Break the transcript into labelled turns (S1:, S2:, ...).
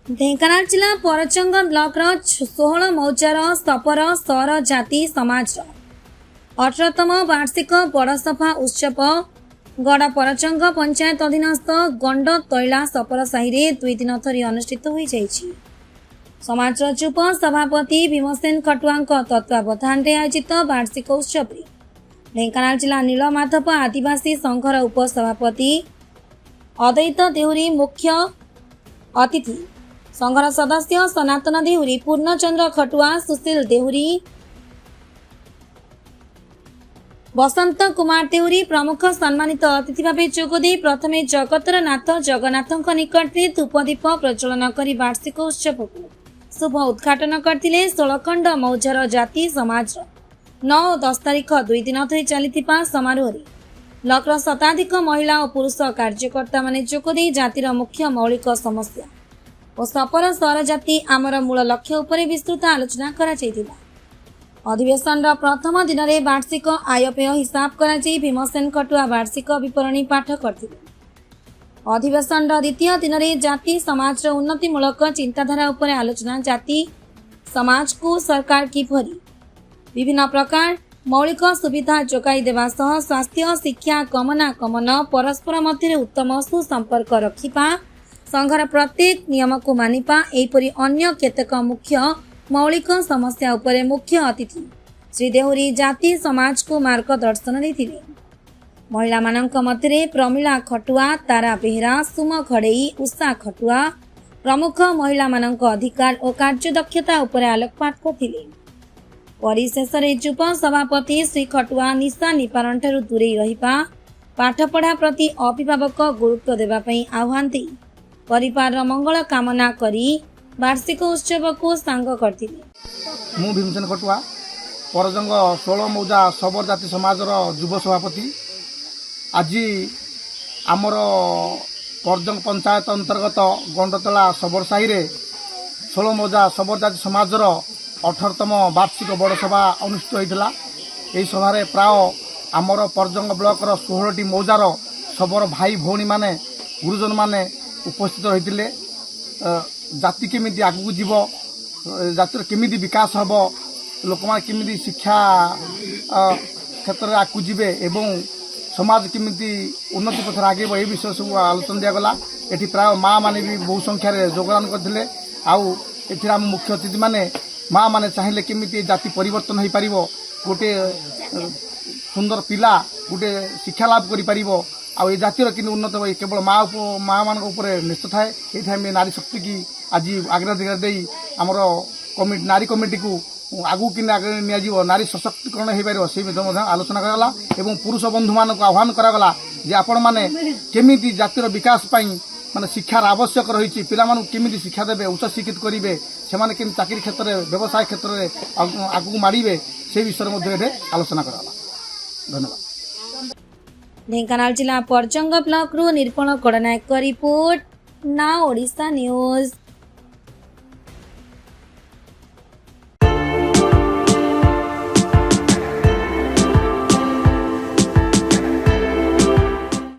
S1: ढेंकानाल जिला परचंग ब्लॉक 16 मौजार सपर सर जाति समाज 18तम वार्षिक बड़ सभा उत्सव गड़ा परचंग पंचायत अधीनस्थ गंड तैला सपर साहि 2 दिन धरी अनुष्ठित हो जाइछि। समाज चुप सभापति भीमसेन खटुआ तत्वावधान में आयोजित वार्षिक उत्सव ढेंकानाल जिला नीलमाधव आदिवासी संघर उपसभापति अद्वैत देहुरी मुख्य अतिथि संघर सदस्य सनातन देहुरी पूर्णचंद्र खटुआ सुशील देहुरी बसंत कुमार देहुरी प्रमुख सम्मानित अतिथि भाव जोगदे प्रथमे जगतर नाथ जगन्नाथ निकट में धूपदीप प्रज्वलन कर वार्षिक उत्सव को शुभ उद्घाटन करते। 16 खंड मौजार जाति समाज 9 और 10 तारीख 2 दिन धरी चली समारोह ब्लॉक शताधिक महिला और पुरुष कार्यकर्ता माने जोगदे जातिर मुख्य मौलिक समस्या और सपर सर जाति आमर मूल लक्ष्य उपरे विस्तृत आलोचना करा जायतिला। अधिवेशन प्रथम दिन में वार्षिक आयव्यय हिसाब कर भीमसेन खटुआ वार्षिक विवरणी पाठ करते। अधिवेशन द्वितीय दिन में जाति समाज उन्नतिमूलक चिंताधारा उपरे आलोचना जाति समाज को सरकार किपरि विभिन्न प्रकार मौलिक सुविधा जोगाई देवा सह स्वास्थ्य शिक्षा गमनागमन परस्पर मध्य उत्तम सुसंपर्क रखिपा संघर प्रत्येक नियम को मानिपा एपरि अन्य केतेक मुख्य मौलिक समस्या उपरे मुख्य अतिथि श्री देहुरी जाति समाज को मार्गदर्शन देथिले। महिला मानक मध्य प्रमिला खटुआ तारा बेहरा सुम खड़ेई उषा खटुआ प्रमुख महिला मानक अधिकार और कार्यदक्षता उपरे आलोकपात करथिले। परिशेष युवा सभापति श्री खटुआ निशा निवारण ठारू दूरे रहिपा पाठपढ़ा प्रति अभिभावक गुरुत्व देवा पई आह्वान दे परिवार मंगल कामना करी वार्षिक उत्सव को सांग करथिले।
S2: मु भीमसेन खटुआ परजंग 16 मौजा सबर जाति समाज युव सभापति आज आमर परजंग पंचायत अंतर्गत गंडतला सबर साहि 16 मौजा सबर जाति समाज 18तम वार्षिक बड़ सभा अनुष्ठित होता। यही सभारे प्राय आमर परजंग ब्लॉक 16टी मौजार सबर भाई भौणी माने गुरुजन माने उपस्थित होते। जाति केमिति आगू जीव जातिर केमिति विकास हम लोक केमिति शिक्षा क्षेत्र में आगू जीवे एवं समाज केमिति उन्नति पथर आगे ये विषय सब आलोचना दिगला। ये प्राय माँ मैंने भी बहु संख्यार योगदान करते। आउ आम मुख्य अतिथि मैंने माँ मैंने चाहिए केमिति जाति परिवर्तन हो पार गोटे सुंदर पिला गोटे शिक्षा लाभ कर आउ जातिर कि उन्नत हो केवल माँ मान निश्चित थाए। ये नारी शक्ति की आज अग्राधिकार दे आमर कमिटी नारी कमिटी को आगू कि नारी सशक्तिकरण हो पार से आलोचना कराला एवं पुरुष बंधु मान को आह्वान करागला जे आपण मैंने केमिति जातिर विकास माने शिक्षार आवश्यक रही पिला केमिति शिक्षा देवे उच्च शिक्षित करेंगे से चाकरी क्षेत्र में व्यवसाय क्षेत्र में आगू माड़े से विषय में आलोचना कराला। धन्यवाद।
S1: ढेंकानाल जिला परचंग ब्लॉक निरूपण गणनायक रिपोर्ट ना ओडिशा न्यूज।